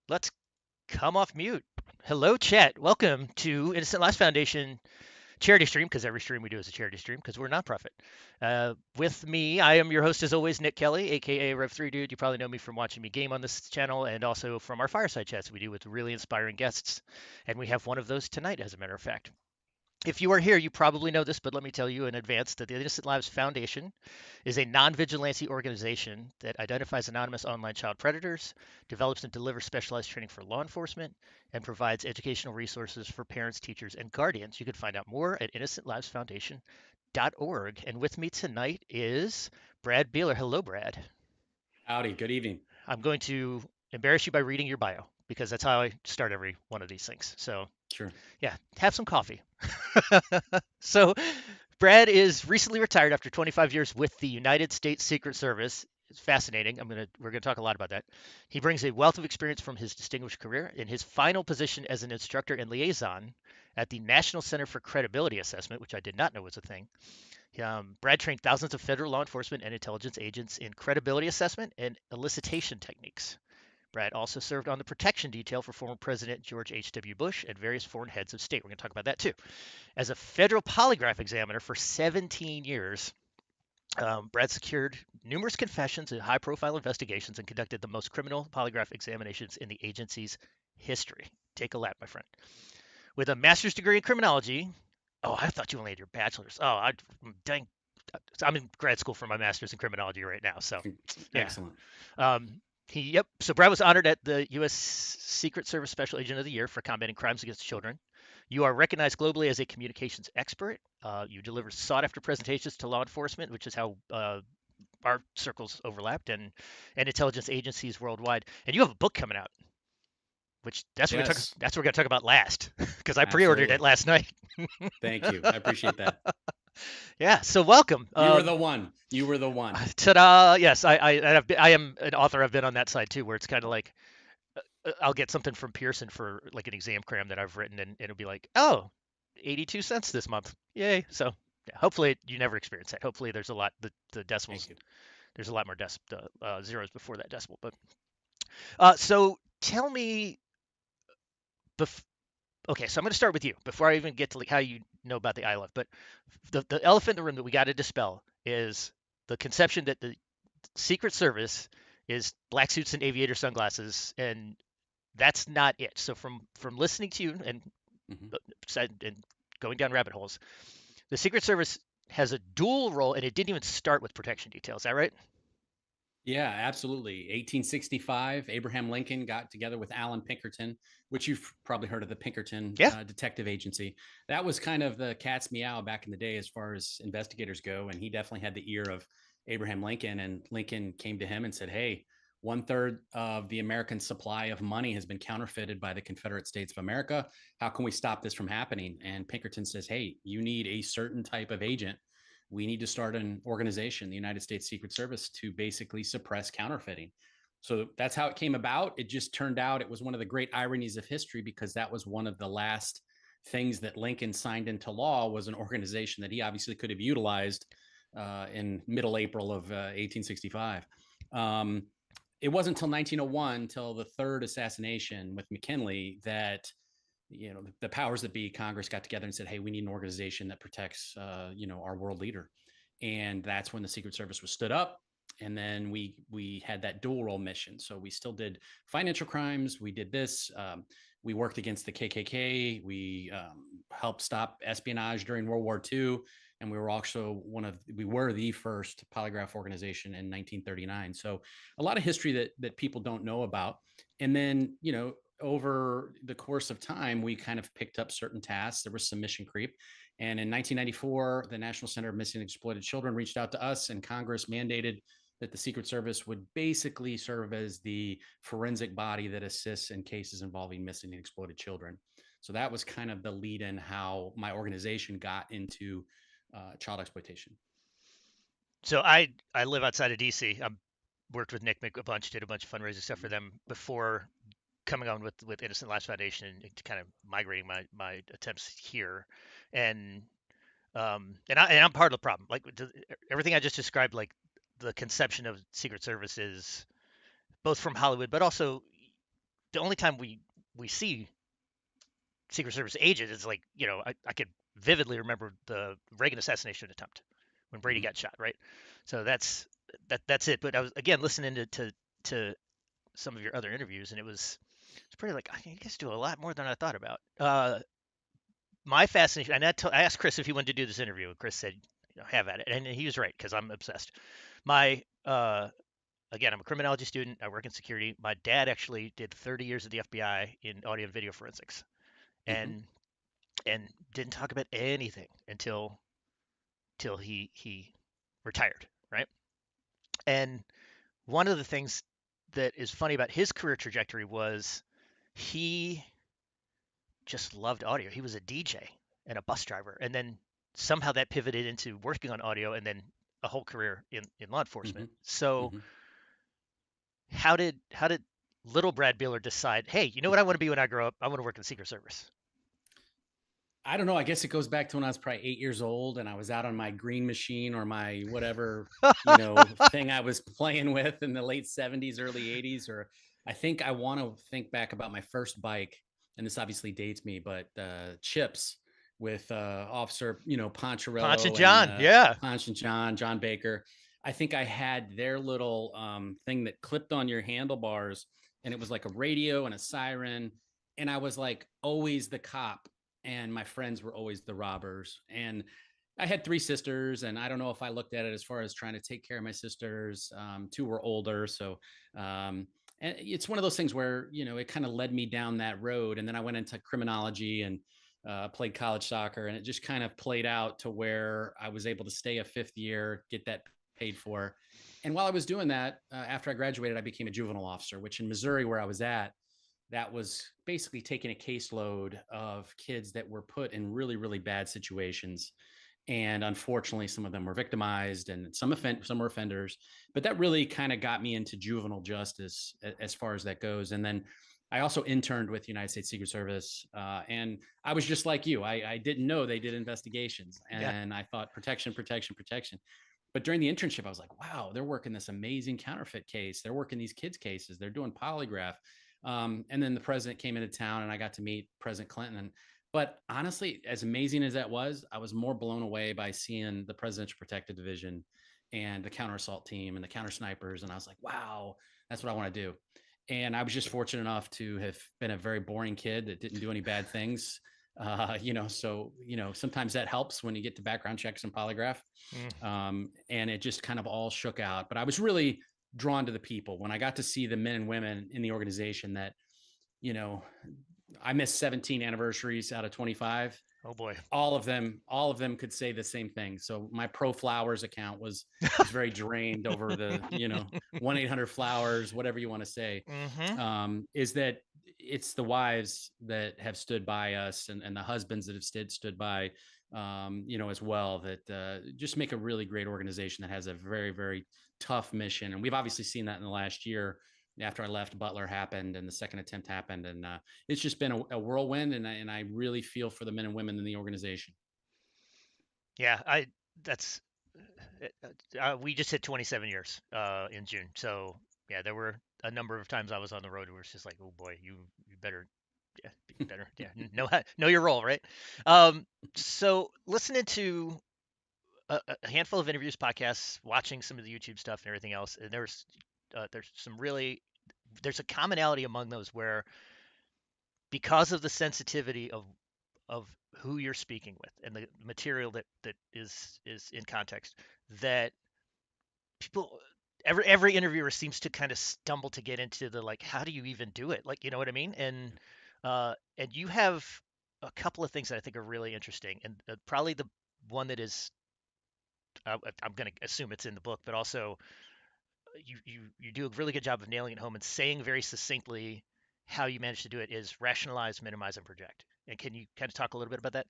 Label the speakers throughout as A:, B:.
A: Let's come off mute. Hello, chat. Welcome to Innocent Lives Foundation charity stream, because every stream we do is a charity stream because we're a nonprofit. With me, I am your host as always, Nick Kelly, aka Rev3 Dude. You probably know me from watching me game on this channel and also from our fireside chats we do with really inspiring guests. And we have one of those tonight, as a matter of fact. If you are here, you probably know this, but let me tell you in advance that the Innocent Lives Foundation is a non-vigilante organization that identifies anonymous online child predators, develops and delivers specialized training for law enforcement, and provides educational resources for parents, teachers, and guardians. You can find out more at innocentlivesfoundation.org. And with me tonight is Brad Beeler. Hello, Brad.
B: Howdy, good evening.
A: I'm going to embarrass you by reading your bio because that's how I start every one of these things. So,
B: Sure.
A: yeah, have some coffee. So, Brad is recently retired after 25 years with the United States Secret Service. It's fascinating. We're gonna talk a lot about that. He brings a wealth of experience from his distinguished career. In his final position as an instructor and liaison at the National Center for Credibility Assessment, which I did not know was a thing, Brad trained thousands of federal law enforcement and intelligence agents in credibility assessment and elicitation techniques. Brad also served on the protection detail for former President George H.W. Bush and various foreign heads of state. We're going to talk about that too. As a federal polygraph examiner for 17 years, Brad secured numerous confessions in high profile investigations and conducted the most criminal polygraph examinations in the agency's history. Take a lap, my friend. With a master's degree in criminology, oh, I thought you only had your bachelor's. Dang. I'm in grad school for my master's in criminology right now. So, yeah.
B: Excellent.
A: Yep. So Brad was honored at the U.S. Secret Service Special Agent of the Year for combating crimes against children. You are recognized globally as a communications expert. You deliver sought-after presentations to law enforcement, which is how our circles overlapped, and intelligence agencies worldwide. And you have a book coming out, which
B: Yes,
A: that's what we're going to talk about last, because I pre-ordered it
B: absolutely.
A: last night.
B: Thank you. I appreciate that.
A: Yeah. So welcome.
B: You were the one. You were the one.
A: Ta-da! Yes, I am an author. I've been on that side too, where it's kind of like I'll get something from Pearson for like an exam cram that I've written, and it'll be like, oh, 82 cents this month. Yay. So yeah, hopefully you never experience that. Hopefully there's a lot, the decimals,
B: Thank you.
A: there's a lot more zeros before that decimal. But so tell me, bef- okay, so I'm going to start with you before I even get to like how you know about the ILF. But the elephant in the room that we got to dispel is the conception that the Secret Service is black suits and aviator sunglasses, and that's not it. So from listening to you
B: hmm
A: and going down rabbit holes, the Secret Service has a dual role, and it didn't even start with protection details. Is that right?
B: Yeah, absolutely. 1865, Abraham Lincoln got together with Alan Pinkerton, which you've probably heard of the Pinkerton
A: Yeah.
B: Detective Agency. That was kind of the cat's meow back in the day as far as investigators go. And he definitely had the ear of Abraham Lincoln. And Lincoln came to him and said, hey, one third of the American supply of money has been counterfeited by the Confederate States of America. How can we stop this from happening? And Pinkerton says, hey, you need a certain type of agent. We need to start an organization, the United States Secret Service, to basically suppress counterfeiting. So that's how it came about. It just turned out it was one of the great ironies of history because that was one of the last things that Lincoln signed into law was an organization that he obviously could have utilized in middle April of 1865. Um, it wasn't until 1901, until the third assassination with McKinley, that the powers that be, Congress, got together and said, hey, we need an organization that protects our world leader. And that's when the Secret Service was stood up. And then we had that dual role mission. So we still did financial crimes. We did this. We worked against the KKK. We helped stop espionage during World War II. And we were also we were the first polygraph organization in 1939. So a lot of history that people don't know about. And then, over the course of time, we kind of picked up certain tasks. There was some mission creep. And in 1994, the National Center of Missing and Exploited Children reached out to us, and Congress mandated that the Secret Service would basically serve as the forensic body that assists in cases involving missing and exploited children. So that was kind of the lead in how my organization got into child exploitation.
A: So I live outside of DC. I worked with Nick a bunch, did a bunch of fundraising stuff for them before coming on with Innocent Lives Foundation and kind of migrating my attempts here. And I'm part of the problem. Like everything I just described, like the conception of Secret Service is both from Hollywood, but also the only time we see Secret Service agents is like, I could vividly remember the Reagan assassination attempt when Brady
B: Mhm.
A: got shot, right? So that's it. But I was again listening to some of your other interviews, and it's pretty like, you guys do a lot more than I thought about. My fascination, and I asked Chris if he wanted to do this interview, and Chris said, have at it, and he was right because I'm obsessed. My again, I'm a criminology student. I work in security. My dad actually did 30 years of the FBI in audio and video forensics,
B: Mhm.
A: and and didn't talk about anything until till he retired, right? And one of the things that is funny about his career trajectory was he just loved audio. He was a DJ and a bus driver, and then somehow that pivoted into working on audio, and then a whole career in law enforcement.
B: Mhm.
A: So
B: Mhm.
A: how did little Brad Beeler decide, hey, you know what I want to be when I grow up? I want to work in the Secret Service.
B: I don't know. I guess it goes back to when I was probably 8 years old and I was out on my green machine or my whatever, thing I was playing with in the late 70s, early 80s. Or I think I want to think back about my first bike. And this obviously dates me, but Chips with Officer,
A: Ponch and
B: Poncherello and
A: John, yeah,
B: Ponch and John Baker. I think I had their little thing that clipped on your handlebars and it was like a radio and a siren. And I was like always the cop and my friends were always the robbers. And I had three sisters, and I don't know if I looked at it as far as trying to take care of my sisters. Two were older, so and it's one of those things where it kind of led me down that road, and then I went into criminology and played college soccer, and it just kind of played out to where I was able to stay a fifth year, get that paid for. And while I was doing that, after I graduated, I became a juvenile officer, which in Missouri, where I was at, that was basically taking a caseload of kids that were put in really, really bad situations. And unfortunately, some of them were victimized and some were offenders. But that really kind of got me into juvenile justice as far as that goes. And then I also interned with the United States Secret Service. And I was just like you. I didn't know they did investigations.
A: yeah,
B: And I thought protection, protection, protection. But during the internship, I was like, wow, they're working this amazing counterfeit case. They're working these kids' cases. They're doing polygraph. And then the president came into town and I got to meet President Clinton. But honestly, as amazing as that was, I was more blown away by seeing the Presidential Protective Division and the counter assault team and the counter snipers. And I was like, wow, that's what I want to do. And I was just fortunate enough to have been a very boring kid that didn't do any bad things. So sometimes that helps when you get to background checks and polygraph.
A: mm,
B: And it just kind of all shook out. But I was really drawn to the people when I got to see the men and women in the organization that, you know, I missed 17 anniversaries out of 25.
A: oh boy,
B: All of them could say the same thing. So my Pro Flowers account was very drained over the 1-800-Flowers, whatever you want to say.
A: mm-hmm.
B: Is that it's the wives that have stood by us and the husbands that have stood by as well, that just make a really great organization that has a very, very tough mission. And we've obviously seen that in the last year after I left. Butler happened and the second attempt happened. And it's just been a whirlwind. And I really feel for the men and women in the organization.
A: Yeah, I that's we just hit 27 years in June. So yeah, there were a number of times I was on the road where it's just like, oh boy, you better, yeah, be better, yeah, know your role, right? Um, so listening to a handful of interviews, podcasts, watching some of the YouTube stuff and everything else, and there's some really there's a commonality among those where because of the sensitivity of who you're speaking with and the material that is in context, that people every interviewer seems to kind of stumble to get into the like, how do you even do it, like, you know what I mean? And you have a couple of things that I think are really interesting, and probably the one that is I'm going to assume it's in the book, but also you do a really good job of nailing it home and saying very succinctly how you manage to do it is rationalize, minimize, and project. And can you kind of talk a little bit about that?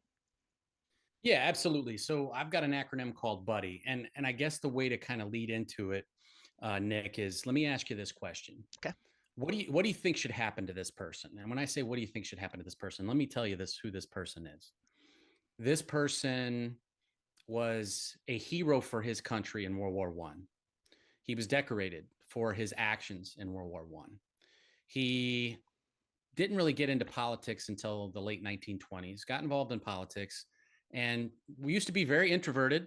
B: Yeah, absolutely. So I've got an acronym called Buddy, and I guess the way to kind of lead into it, Nick, is let me ask you this question:
A: Okay.
B: What do you think should happen to this person? And when I say what do you think should happen to this person, let me tell you who this person is. This person was a hero for his country in World War One. He was decorated for his actions in World War One. He didn't really get into politics until the late 1920s, got involved in politics, and we used to be very introverted,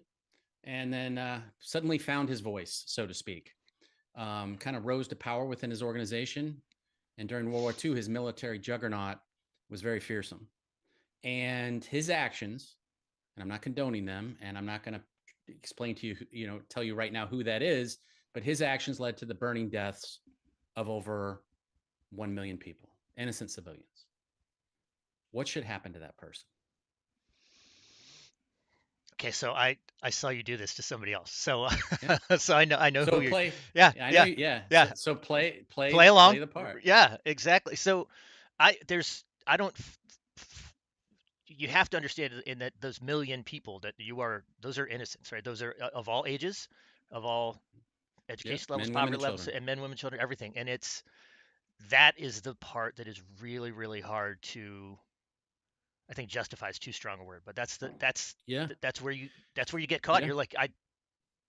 B: and then suddenly found his voice, so to speak. Kind of rose to power within his organization. And during World War II, his military juggernaut was very fearsome. And his actions, and I'm not condoning them, and I'm not going to explain to you, tell you right now who that is, but his actions led to the burning deaths of over 1 million people, innocent civilians. What should happen to that person?
A: Okay, so I saw you do this to somebody else. So
B: Yeah.
A: so I know
B: So
A: who you're.
B: play.
A: Yeah,
B: I know.
A: yeah,
B: Yeah.
A: yeah.
B: So
A: Play
B: play
A: along.
B: the part.
A: Yeah, exactly. So I don't you have to understand in that those million people that you are, those are innocents, right? Those are of all ages, of all
B: Yep.
A: education levels,
B: Men, women,
A: poverty
B: and
A: levels,
B: children.
A: and men, women, children, everything. And that is the part that is really, really hard to, I think justify is too strong a word, but
B: Yeah.
A: that's where you get caught.
B: Yeah.
A: You're like, I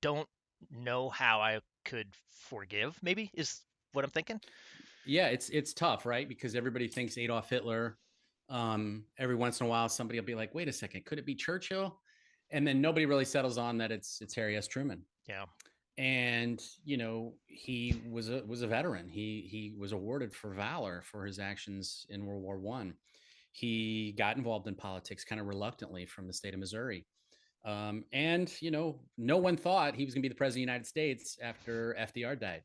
A: don't know how I could forgive, maybe is what I'm thinking.
B: Yeah. It's tough, right? Because everybody thinks Adolf Hitler. Every once in a while, somebody will be like, "Wait a second, could it be Churchill?" And then nobody really settles on that it's Harry S. Truman.
A: Yeah.
B: And he was a veteran. He was awarded for valor for his actions in World War One. He got involved in politics kind of reluctantly from the state of Missouri. And no one thought he was going to be the president of the United States after FDR died.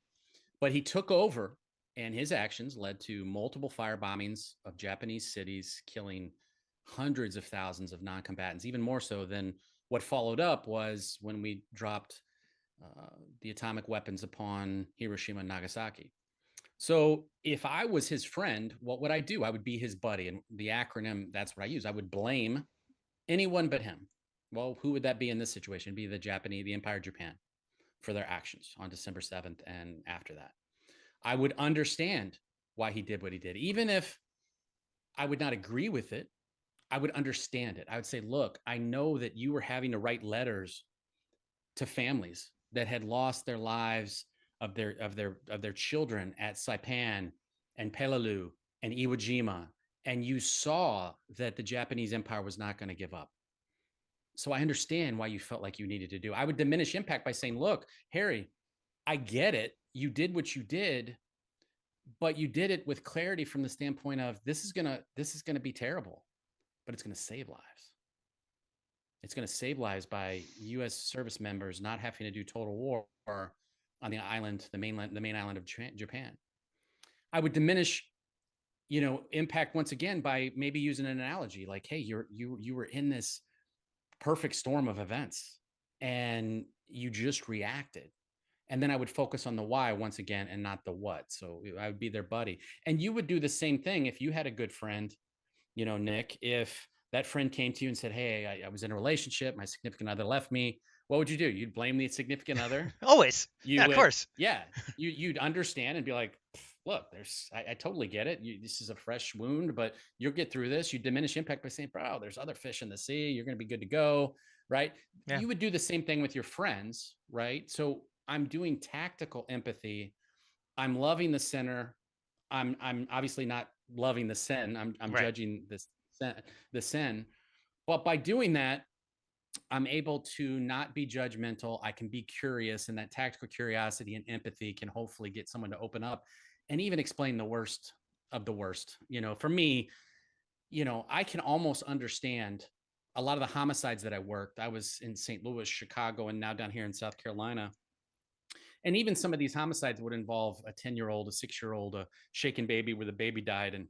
B: But he took over, and his actions led to multiple fire bombings of Japanese cities, killing hundreds of thousands of non-combatants. Even more so than what followed up was when we dropped the atomic weapons upon Hiroshima and Nagasaki. So if I was his friend, what would I do? I would be his buddy. And the acronym, that's what I use. I would blame anyone but him. Well, who would that be in this situation? It'd be the Empire of Japan for their actions on December 7th and after that. I would understand why he did what he did. Even if I would not agree with it, I would understand it. I would say, look, I know that you were having to write letters to families that had lost their lives of their children at Saipan and Peleliu and Iwo Jima, and you saw that the Japanese Empire was not going to give up. So I understand why you felt like you needed to do. I would diminish impact by saying, "Look, Harry, I get it. You did what you did, but you did it with clarity from the standpoint of this is gonna be terrible, but it's gonna save lives. It's going to save lives by U.S. service members not having to do total war on the island, the main island of Japan. I would diminish, impact once again by maybe using an analogy like, hey, you were in this perfect storm of events and you just reacted. And then I would focus on the why once again and not the what. So I would be their buddy. And you would do the same thing if you had a good friend, Nick, if that friend came to you and said, "Hey, I was in a relationship, my significant other left me," what would you do? You'd blame the significant other.
A: Always.
B: You
A: Yeah, of
B: would,
A: course.
B: yeah, you'd understand and be like, "Look, I totally get it. This is a fresh wound, but you'll get through this." You diminish impact by saying, "Bro, there's other fish in the sea. You're going to be good to go," right?
A: Yeah.
B: You would do the same thing with your friends, right? So I'm doing tactical empathy. I'm loving the sinner. I'm obviously not loving the sin. I'm
A: Right.
B: judging the sin. But by doing that, I'm able to not be judgmental. I can be curious, and that tactical curiosity and empathy can hopefully get someone to open up and even explain the worst of the worst. For me, I can almost understand a lot of the homicides that I worked. I was in St. Louis, Chicago, and now down here in South Carolina. And even some of these homicides would involve a 10-year-old, a 6-year-old, a shaken baby where the baby died. And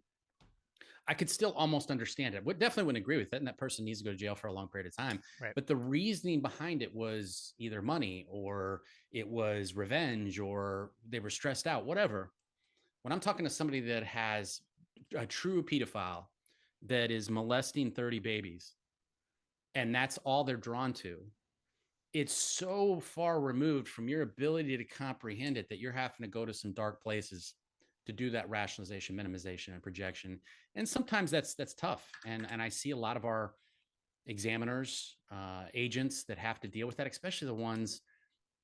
B: I could still almost understand it. Would definitely wouldn't agree with it, and that person needs to go to jail for a long period of time.
A: Right.
B: But the reasoning behind it was either money or it was revenge or they were stressed out, whatever. When I'm talking to somebody that has a true pedophile that is molesting 30 babies and that's all they're drawn to, it's so far removed from your ability to comprehend it that you're having to go to some dark places to do that rationalization, minimization, and projection. And sometimes that's tough. And I see a lot of our examiners, agents that have to deal with that, especially the ones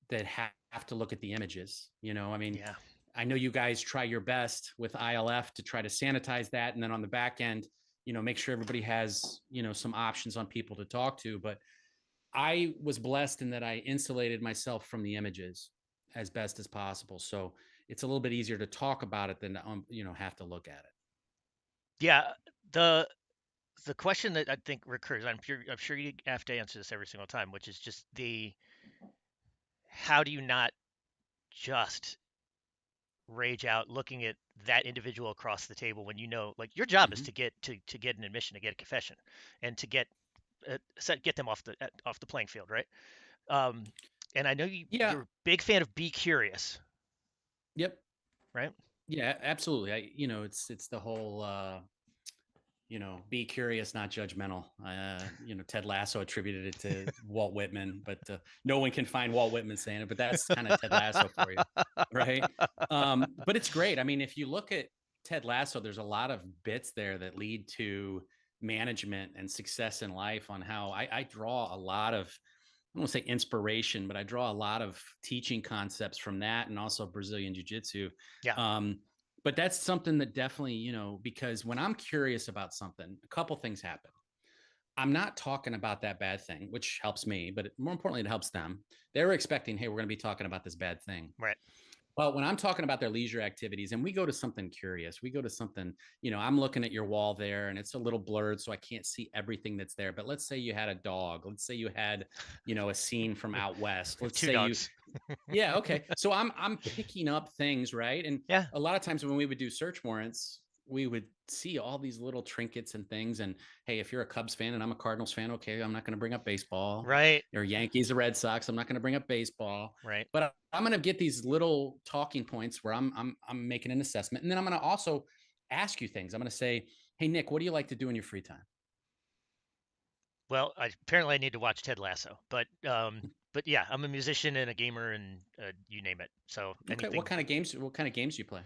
B: that have to look at the images. I mean,
A: Yeah.
B: I know you guys try your best with ILF to try to sanitize that. And then on the back end, make sure everybody has, some options on people to talk to. But I was blessed in that I insulated myself from the images as best as possible. So it's a little bit easier to talk about it than have to look at it.
A: Yeah, the the question that I think recurs, I'm sure you have to answer this every single time, which is just the how do you not just rage out looking at that individual across the table when you know, like, your job is
B: Mm-hmm.
A: to get an admission, to get a confession, and to get them off the playing field, right? Um, and I know
B: Yeah.
A: you're a big fan of Be Curious,
B: Yep.
A: right?
B: Yeah, absolutely. It's the whole be curious, not judgmental. Ted Lasso attributed it to Walt Whitman, but no one can find Walt Whitman saying it. But that's kind of Ted Lasso for you, right? But it's great. I mean, if you look at Ted Lasso, there's a lot of bits there that lead to management and success in life. On how I draw a lot of, I don't want to say inspiration, but I draw a lot of teaching concepts from that, and also Brazilian Jiu Jitsu.
A: Yeah,
B: Um, but that's something that definitely, because when I'm curious about something, a couple things happen. I'm not talking about that bad thing, which helps me, but more importantly, it helps them. They're expecting, hey, we're going to be talking about this bad thing.
A: right,
B: But when I'm talking about their leisure activities and we go to something curious, we go to something, I'm looking at your wall there and it's a little blurred, so I can't see everything that's there. But let's say you had a dog. Let's say you had, a scene from
A: we
B: out west.
A: have
B: Let's
A: two
B: say you,
A: dogs.
B: yeah, okay. So I'm picking up things, right? And
A: Yeah,
B: a lot of times when we would do search warrants, we would see all these little trinkets and things. And hey, if you're a Cubs fan and I'm a Cardinals fan, okay, I'm not going to bring up baseball.
A: right,
B: Or Yankees or Red Sox, I'm not going to bring up baseball.
A: right.
B: But I'm going to get these little talking points where I'm making an assessment, and then I'm going to also ask you things. I'm going to say, hey Nick, what do you like to do in your free time?
A: Well, apparently I need to watch Ted Lasso, but yeah, I'm a musician and a gamer and you name it. So
B: Okay, what
A: anything.
B: kind of games? What kind of games do you play?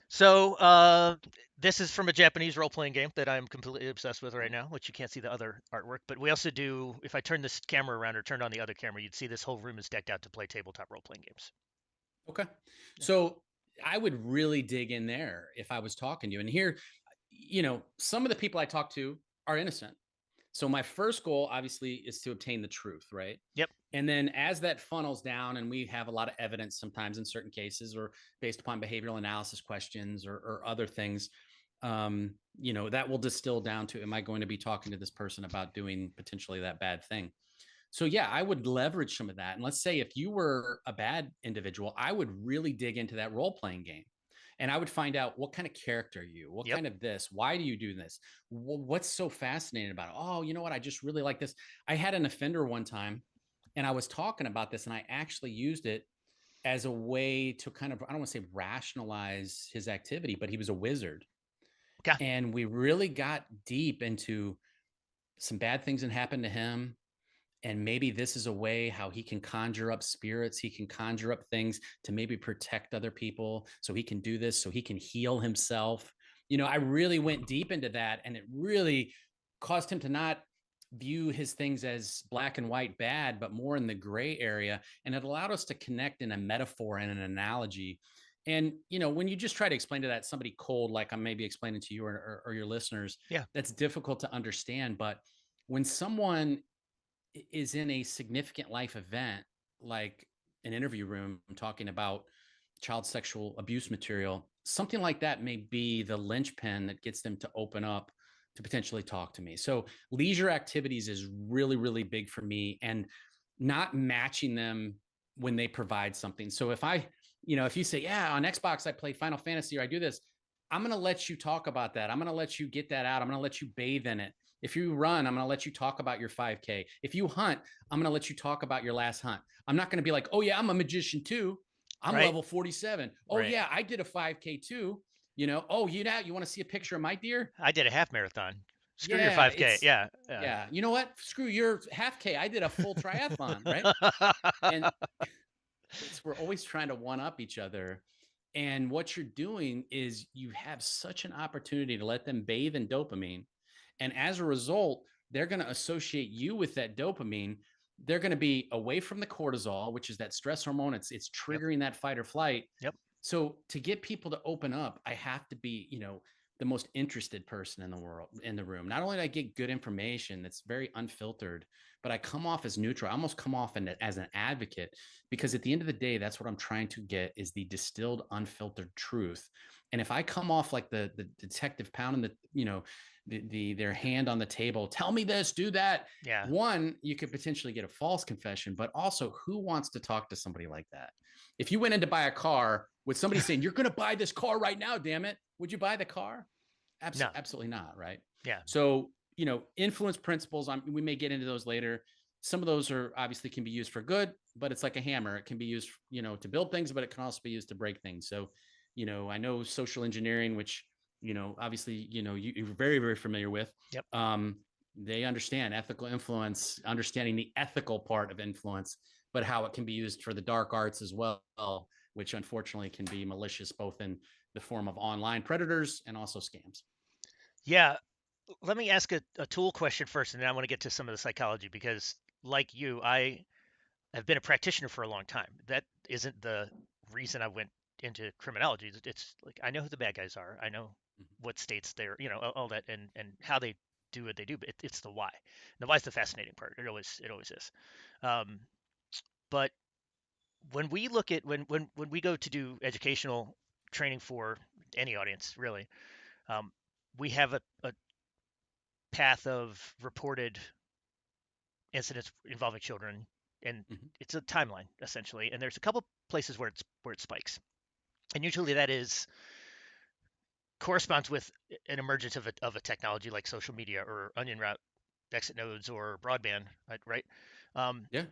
A: So this is from a Japanese role-playing game that I'm completely obsessed with right now, which you can't see the other artwork. But we also do, if I turn this camera around or turned on the other camera, you'd see this whole room is decked out to play tabletop role-playing games.
B: Okay.
A: Yeah.
B: So I would really dig in there if I was talking to you. And here, some of the people I talk to are innocent. So my first goal, obviously, is to obtain the truth, right?
A: Yep.
B: And then as that funnels down, and we have a lot of evidence sometimes in certain cases, or based upon behavioral analysis questions or other things, that will distill down to, am I going to be talking to this person about doing potentially that bad thing? So yeah, I would leverage some of that. And let's say if you were a bad individual, I would really dig into that role playing game. And I would find out, what kind of character are you? What
A: Yep.
B: kind of this? Why do you do this? What's so fascinating about it? Oh, you know what? I just really like this. I had an offender one time and I was talking about this, and I actually used it as a way to kind of, I don't want to say rationalize his activity, but he was a wizard.
A: Okay.
B: And we really got deep into some bad things that happened to him, and maybe this is a way how he can conjure up spirits, he can conjure up things to maybe protect other people, so he can do this, so he can heal himself. I really went deep into that, and it really caused him to not view his things as black and white bad, but more in the gray area. And it allowed us to connect in a metaphor and an analogy. And when you just try to explain to that somebody cold, like I'm maybe explaining to you or your listeners,
A: Yeah.
B: that's difficult to understand. But when someone is in a significant life event, like an interview room talking about child sexual abuse material, something like that may be the linchpin that gets them to open up to potentially talk to me. So leisure activities is really, really big for me, and not matching them when they provide something. So if you say, yeah, on Xbox, I play Final Fantasy, or I do this, I'm going to let you talk about that. I'm going to let you get that out. I'm going to let you bathe in it. If you run, I'm going to let you talk about your 5K. If you hunt, I'm going to let you talk about your last hunt. I'm not going to be like, oh, yeah, I'm a magician too. I'm
A: Right.
B: level 47. Oh,
A: Right.
B: yeah, I did a 5K too. Oh, you want to see a picture of my deer?
A: I did a half marathon. Screw your
B: Yeah,
A: 5K. Yeah. Yeah.
B: yeah. You know what? Screw your half K. I did a full triathlon, right? And we're always trying to one up each other. And what you're doing is you have such an opportunity to let them bathe in dopamine. And as a result, they're going to associate you with that dopamine. They're going to be away from the cortisol, which is that stress hormone. It's
A: Yep.
B: triggering that fight or flight.
A: Yep.
B: So to get people to open up, I have to be, the most interested person in the world in the room. Not only do I get good information that's very unfiltered, but I come off as neutral. I almost come off as an advocate, because at the end of the day, that's what I'm trying to get, is the distilled, unfiltered truth. And if I come off like the detective pounding their hand on the table, tell me this, do that.
A: Yeah.
B: One, you could potentially get a false confession, but also, who wants to talk to somebody like that? If you went in to buy a car with somebody saying, you're going to buy this car right now, damn it, would you buy the car?
A: No.
B: Absolutely not. Right.
A: Yeah.
B: So, influence principles, we may get into those later. Some of those are obviously can be used for good, but it's like a hammer. It can be used, to build things, but it can also be used to break things. So, I know social engineering, which, obviously, you're very, very familiar with.
A: Yep.
B: They understand ethical influence, understanding the ethical part of influence, but how it can be used for the dark arts as well, which unfortunately can be malicious, both in the form of online predators and also scams.
A: Yeah. Let me ask a tool question first, and then I want to get to some of the psychology because, like you, I have been a practitioner for a long time. That isn't the reason I went into criminology. It's like I know who the bad guys are. I know what states they're, all that, and how they do what they do. But it's the why. The why is the fascinating part. It always is. Um, but when we look at when we go to do educational training for any audience, really, um, we have a path of reported incidents involving children, and
B: Mm-hmm.
A: it's a timeline essentially. And there's a couple places where it spikes, and usually that is corresponds with an emergence of a technology like social media or onion route exit nodes or broadband, right? Um,
B: Yeah.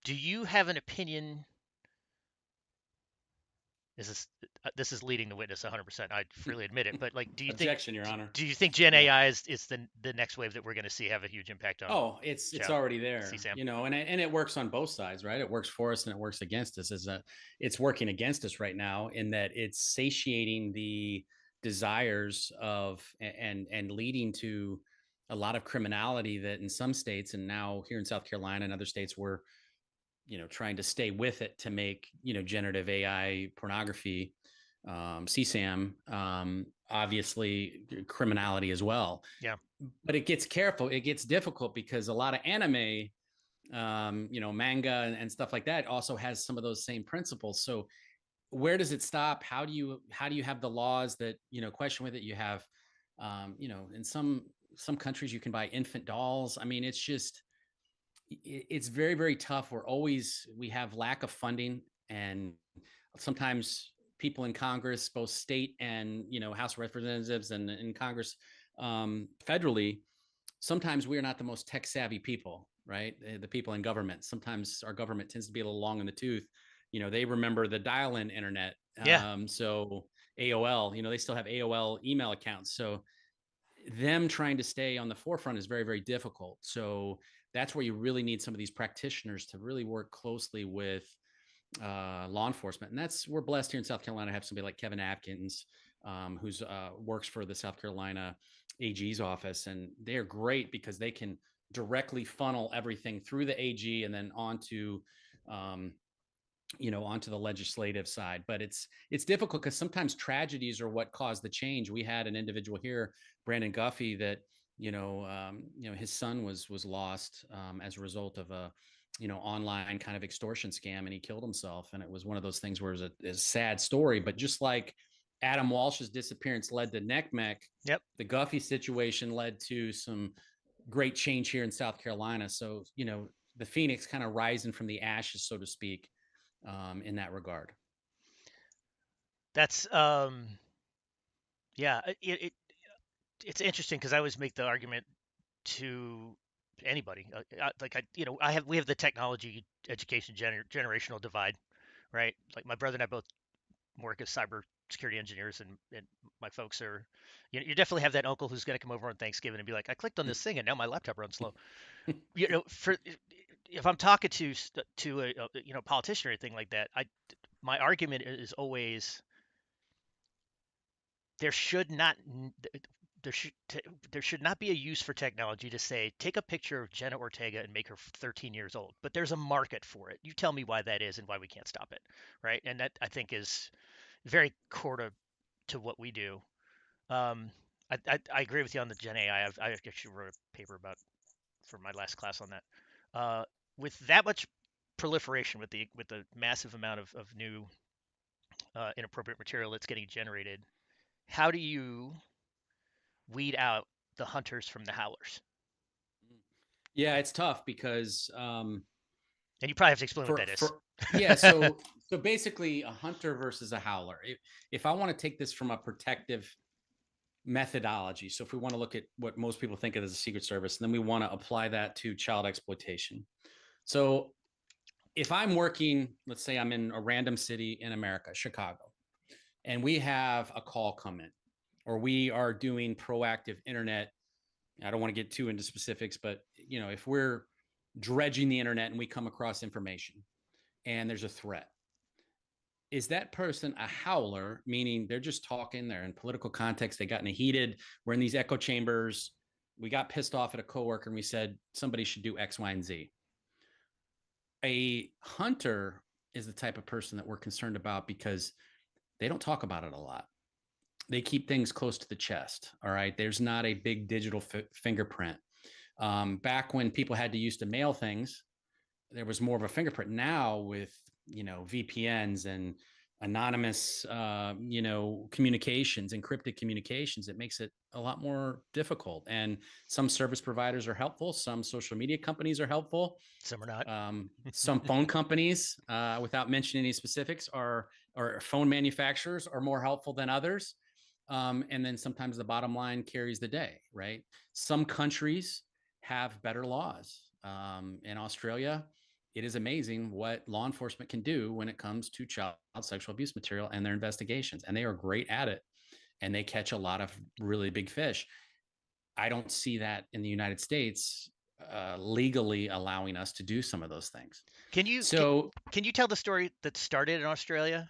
A: do you have an opinion? This is this is leading the witness 100%. I freely admit it, but like,
B: Objection, Your Honor.
A: do you think Gen
B: Yeah.
A: AI is the next wave that we're going to see have a huge impact on
B: Oh, it's
A: child
B: already there,
A: CSAM?
B: and it works on both sides, right? It works for us and it works against us. It's working against us right now in that it's satiating the desires of and leading to a lot of criminality that in some states, and now here in South Carolina and other states, we're trying to stay with it to make generative AI pornography, CSAM, obviously criminality as well.
A: Yeah,
B: But it gets difficult because a lot of anime, manga and stuff like that also has some of those same principles. So where does it stop? How do you have the laws that question with it? You have, in some countries you can buy infant dolls. I mean, it's very, very tough. We have lack of funding, and sometimes people in Congress, both state and House of Representatives and in Congress, federally, sometimes we are not the most tech savvy people, right? The people in government. Sometimes our government tends to be a little long in the tooth. They remember the dial-in internet.
A: yeah.
B: So AOL, they still have AOL email accounts. So them trying to stay on the forefront is very, very difficult. So that's where you really need some of these practitioners to really work closely with law enforcement. And we're blessed here in South Carolina to have somebody like Kevin Atkins, who's works for the South Carolina AG's office. And they're great because they can directly funnel everything through the AG and then um, onto the legislative side. But it's difficult because sometimes tragedies are what cause the change. We had an individual here, Brandon Guffey, that his son was lost as a result of a online kind of extortion scam, and he killed himself. And it was one of those things where it was a sad story. But just like Adam Walsh's disappearance led to NECMEC,
A: Yep.
B: the Guffey situation led to some great change here in South Carolina. So the phoenix kind of rising from the ashes, so to speak, in that regard.
A: That's yeah. It's interesting because I always make the argument to anybody. Like we have the technology education generational divide, right? Like my brother and I both work as cyber security engineers, and my folks are, you definitely have that uncle who's going to come over on Thanksgiving and be like, I clicked on this thing and now my laptop runs slow. For if I'm talking to a politician or anything like that, I my argument is always there should not there should there should not be a use for technology to say take a picture of Jenna Ortega and make her 13 years old. But there's a market for it. You tell me why that is and why we can't stop it, right? And that I think is very core to what we do. Um, I agree with you on the Gen AI. I actually wrote a paper about for my last class on that. Uh, with that much proliferation, with the massive amount of new inappropriate material that's getting generated, how do you weed out the hunters from the howlers?
B: Yeah, it's tough because
A: And you probably have to explain what
B: for
A: that is.
B: yeah, so basically a hunter versus a howler. If I want to take this from a protective methodology, so if we want to look at what most people think of as a secret service, then we want to apply that to child exploitation. So if I'm working, let's say I'm in a random city in America, Chicago, and we have a call come in, or we are doing proactive internet. I don't want to get too into specifics, but if we're dredging the internet and we come across information and there's a threat, is that person a howler, meaning they're just talking, they're in political context, they got in a heated, we're in these echo chambers, we got pissed off at a coworker and we said somebody should do X, Y, and Z. A hunter is the type of person that we're concerned about because they don't talk about it a lot. They keep things close to the chest. All right. There's not a big digital fingerprint. Back when people had to use to mail things, there was more of a fingerprint. Now with VPNs and anonymous communications, encrypted communications, it makes it a lot more difficult. And some service providers are helpful, some social media companies are helpful,
A: Some are not.
B: some phone companies, without mentioning any specifics, are or phone manufacturers are more helpful than others. And then sometimes the bottom line carries the day, right? Some countries have better laws. In Australia, it is amazing what law enforcement can do when it comes to child sexual abuse material and their investigations. And they are great at it. And they catch a lot of really big fish. I don't see that in the United States legally allowing us to do some of those things.
A: Can you can,
B: So,
A: can you tell the story that started in Australia?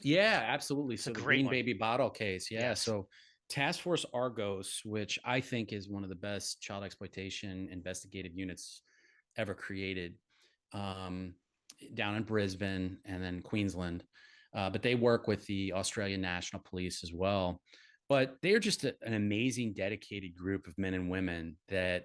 B: yeah, absolutely.
A: It's a
B: So the
A: great
B: green
A: one.
B: baby bottle case. Yeah.
A: Yes.
B: So Task Force Argos, which I think is one of the best child exploitation investigative units ever created, um, down in Brisbane and then Queensland. But they work with the Australian National Police as well. But they're just an amazing, dedicated group of men and women that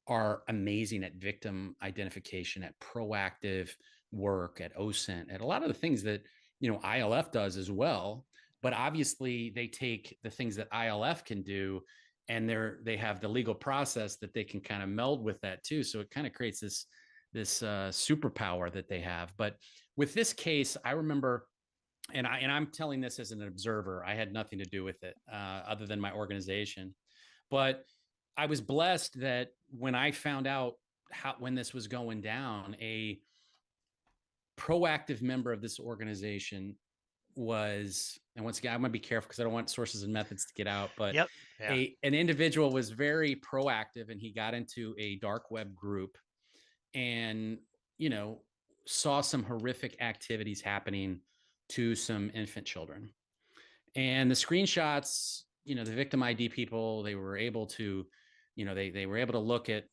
B: are amazing at victim identification, at proactive work, at OSINT, at a lot of the things that ILF does as well. But obviously, they take the things that ILF can do, and they have the legal process that they can kind of meld with that too. So it kind of creates this superpower that they have. But with this case, I remember, and I'm telling this as an observer. I had nothing to do with it, other than my organization. But I was blessed that when I found out when this was going down, a proactive member of this organization was, and once again, I'm going to be careful because I don't want sources and methods to get out, but
A: Yep. Yeah.
B: an individual was very proactive and he got into a dark web group and, you know, saw some horrific activities happening to some infant children. And the screenshots, the victim ID people, they were able to, they were able to look at,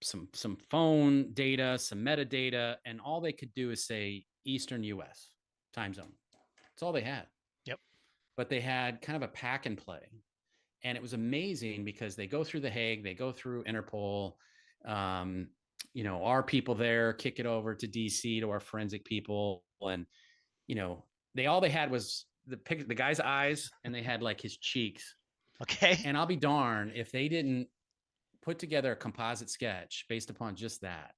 B: some phone data, some metadata, and all they could do is say Eastern US time zone. That's all they had.
A: Yep.
B: But they had kind of a pack and play. And it was amazing because they go through The Hague, they go through Interpol. Um, our people there kick it over to DC to our forensic people. And, you know, they had was the guy's eyes and they had like his cheeks.
A: Okay.
B: And I'll be darned if they didn't put together a composite sketch based upon just that.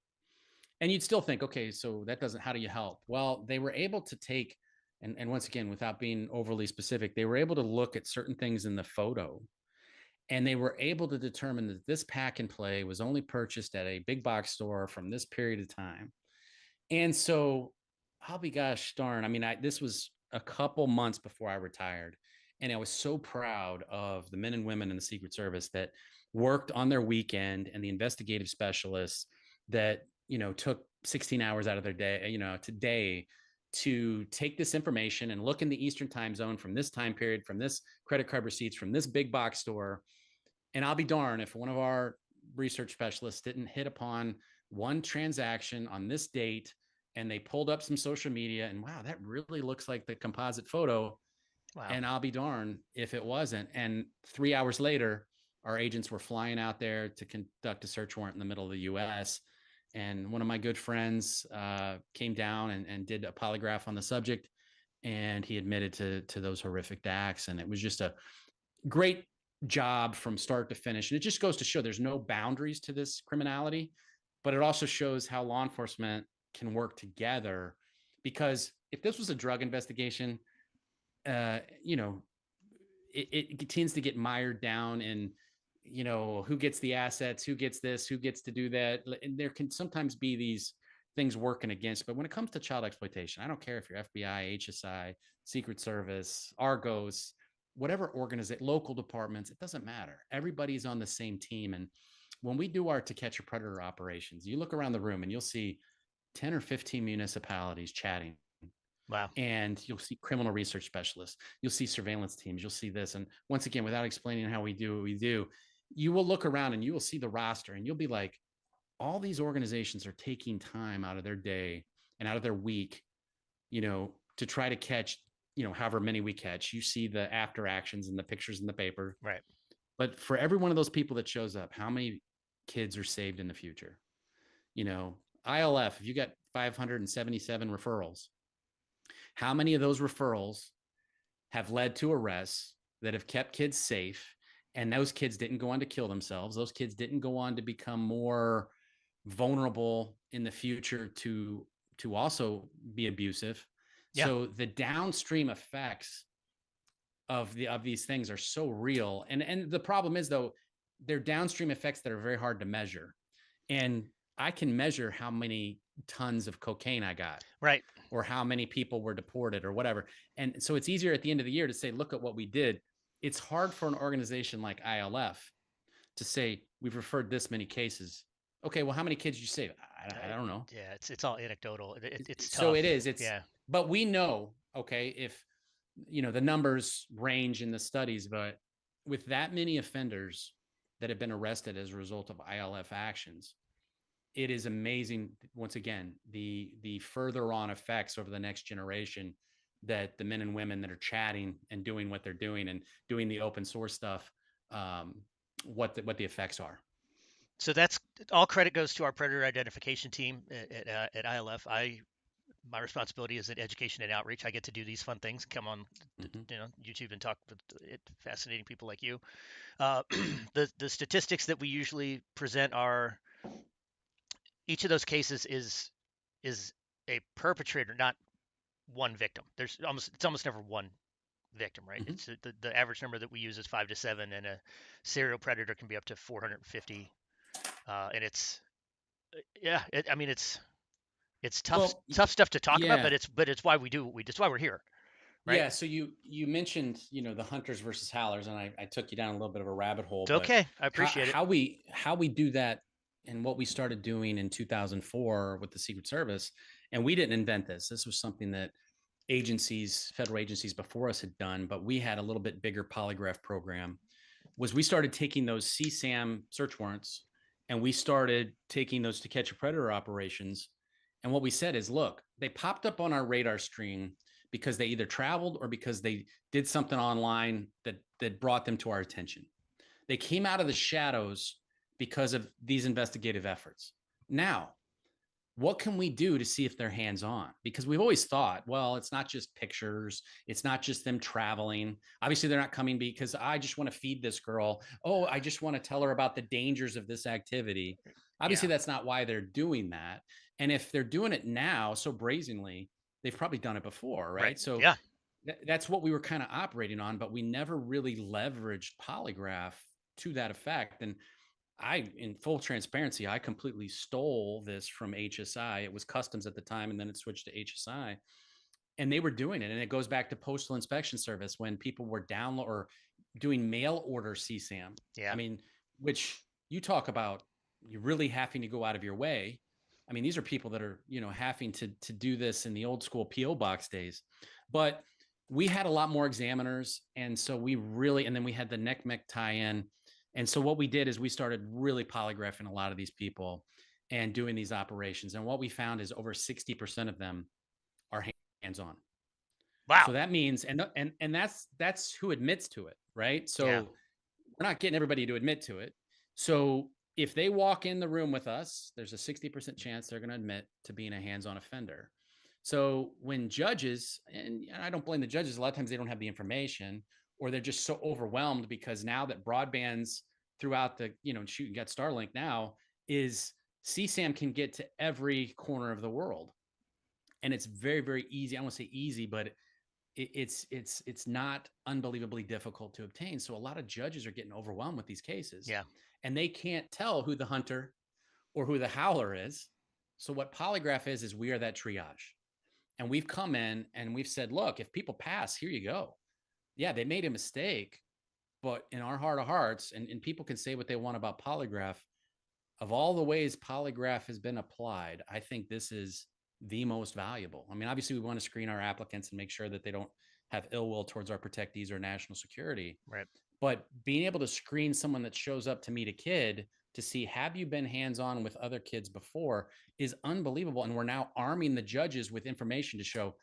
B: And you'd still think, okay, so that doesn't, how do you help? Well, they were able to take, and once again, without being overly specific, they were able to look at certain things in the photo and they were able to determine that this pack and play was only purchased at a big box store from this period of time. And so I'll be gosh darn. I mean, this was a couple months before I retired. And I was so proud of the men and women in the Secret Service that worked on their weekend and the investigative specialists that, took 16 hours out of their day, today to take this information and look in the Eastern time zone from this time period, from this credit card receipts, from this big box store. And I'll be darned if one of our research specialists didn't hit upon one transaction on this date and they pulled up some social media, and wow, that really looks like the composite photo.
A: Wow.
B: And I'll be darned if it wasn't. And 3 hours later, our agents were flying out there to conduct a search warrant in the middle of the US. And one of my good friends came down and did a polygraph on the subject. And he admitted to those horrific acts. And it was just a great job from start to finish. And it just goes to show there's no boundaries to this criminality, but it also shows how law enforcement can work together. Because if this was a drug investigation, you know, it tends to get mired down in, you know, who gets the assets, who gets this, who gets to do that. And there can sometimes be these things working against. But when it comes to child exploitation, I don't care if you're FBI, HSI, Secret Service, Argos, whatever organization, local departments, it doesn't matter. Everybody's on the same team. And when we do our To Catch a Predator operations, you look around the room and you'll see 10 or 15 municipalities chatting,
A: Wow.
B: and you'll see criminal research specialists, you'll see surveillance teams, you'll see this. And once again, without explaining how we do what we do, you will look around and you will see the roster and you'll be like, all these organizations are taking time out of their day and out of their week, you know, to try to catch, you know, however many we catch. You see the after actions and the pictures in the paper.
A: Right.
B: But for every one of those people that shows up, how many kids are saved in the future? You know, ILF, if you got 577 referrals, how many of those referrals have led to arrests that have kept kids safe? And those kids didn't go on to kill themselves. Those kids didn't go on to become more vulnerable in the future to also be abusive.
A: Yeah.
B: So the downstream effects of these things are so real. And the problem is, though, they're downstream effects that are very hard to measure. And I can measure how many tons of cocaine I got,
A: Right.
B: or how many people were deported or whatever. And so it's easier at the end of the year to say, look at what we did. It's hard for an organization like ILF to say, we've referred this many cases. Okay, well, how many kids did you save? I don't know.
A: Yeah. It's all anecdotal. It's
B: So
A: tough.
B: it is. It's,
A: Yeah.
B: but we know, okay, if, you know, the numbers range in the studies, but with that many offenders that have been arrested as a result of ILF actions, it is amazing, once again, the further on effects over the next generation, that the men and women that are chatting and doing what they're doing and doing the open source stuff, what the effects are.
A: So that's all credit goes to our predator identification team at ILF. My responsibility is at education and outreach. I get to do these fun things, come on,
B: Mm-hmm.
A: YouTube and talk with fascinating people like you. Uh, the statistics that we usually present are each of those cases is a perpetrator, not one victim. It's almost never one victim, right?
B: Mm-hmm.
A: It's the average number that we use is 5 to 7, and a serial predator can be up to 450. And it's yeah, I mean it's
B: Well,
A: tough stuff to talk about,
B: yeah.
A: but it's why we do what we. It's why we're here, right?
B: Yeah, so you mentioned, you know, the hunters versus howlers, and I took you down a little bit of a rabbit hole.
A: It's
B: But
A: okay. I appreciate it.
B: how we do that, and what we started doing in 2004 with the Secret Service, and we didn't invent this. This was something that agencies, federal agencies before us had done, but we had a little bit bigger polygraph program. Was we started taking those CSAM search warrants, and we started taking those To Catch a Predator operations. And what we said is, look, they popped up on our radar screen because they either traveled or because they did something online that brought them to our attention. They came out of the shadows because of these investigative efforts. Now, what can we do to see if they're hands on? Because we've always thought, well, it's not just pictures, it's not just them traveling. Obviously, they're not coming because I just want to feed this girl. Oh, I just want to tell her about the dangers of this activity.
A: Yeah.
B: Obviously, that's not why they're doing that. And if they're doing it now so brazenly, they've probably done it before,
A: Right.
B: right? So
A: Yeah.
B: that's what we were kind of operating on, but we never really leveraged polygraph to that effect. And in full transparency, I completely stole this from HSI. It was customs at the time, and then it switched to HSI, and they were doing it. And it goes back to Postal Inspection Service when people were download or doing mail order CSAM.
A: Yeah.
B: I mean, which you talk about, you're really having to go out of your way. I mean, these are people that are, you know, having to do this in the old school PO box days, but we had a lot more examiners, and so we really, and then we had the NECMEC tie-in. And so what we did is we started really polygraphing a lot of these people. and doing these operations. And what we found is over 60% of them are hands-on. So
A: Wow.
B: that means, and that's who admits to it, right?
A: Yeah.
B: So we're not getting everybody to admit to it. So if they walk in the room with us, there's a 60% chance they're going to admit to being a hands-on offender. So when judges, and I don't blame the judges, a lot of times they don't have the information, or they're just so overwhelmed because now that broadbands throughout the, shoot, you got Starlink now, is CSAM can get to every corner of the world. And it's very, very easy. I won't say easy, but it's not unbelievably difficult to obtain. So a lot of judges are getting overwhelmed with these cases,
A: Yeah.
B: and they can't tell who the hunter or who the howler is. So what polygraph is we are that triage. And we've come in and we've said, look, if people pass, here you go. Yeah, they made a mistake, but in our heart of hearts, and people can say what they want about polygraph, of all the ways polygraph has been applied, I think this is the most valuable. I mean, obviously, we want to screen our applicants and make sure that they don't have ill will towards our protectees or national security.
A: Right.
B: But being able to screen someone that shows up to meet a kid to see, have you been hands on with other kids before, is unbelievable. And we're now arming the judges with information to show.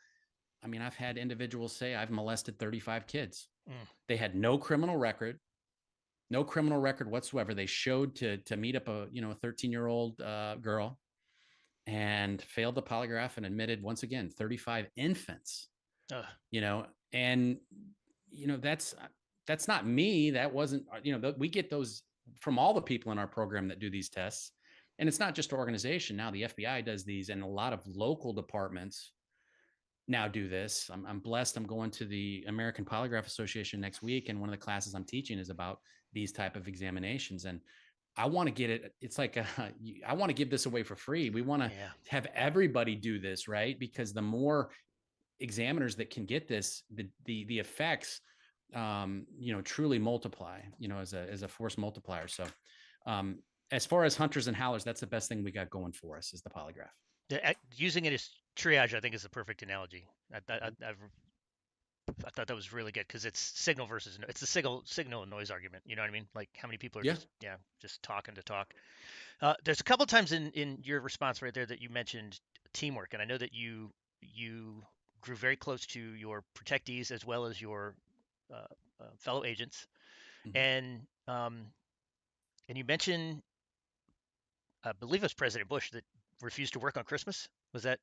B: I mean, I've had individuals say I've molested 35 kids.
A: Mm.
B: They had no criminal record, whatsoever. They showed to meet up a 13-year-old girl, and failed the polygraph and admitted once again 35 infants.
A: Ugh.
B: And that's not me. That wasn't, we get those from all the people in our program that do these tests. And it's not just our organization. Now the FBI does these, and a lot of local departments now do this. I'm blessed. I'm going to the American Polygraph Association next week, and one of the classes I'm teaching is about these type of examinations. And I want to get it. It's like I want to give this away for free. We want to
A: Yeah.
B: have everybody do this, right? Because the more examiners that can get this, the effects, truly multiply, as a force multiplier. So, as far as hunters and howlers, that's the best thing we got going for us is the polygraph.
A: Using it as triage, I think, is the perfect analogy. I thought that was really good because it's signal versus it's the signal and noise argument. You know what I mean? Like how many people are
B: Yeah.
A: just talking to talk. There's a couple times in your response right there that you mentioned teamwork, and I know that you grew very close to your protectees as well as your uh, fellow agents,
B: Mhm.
A: and you mentioned, I believe it was President Bush that refused to work on Christmas. Was that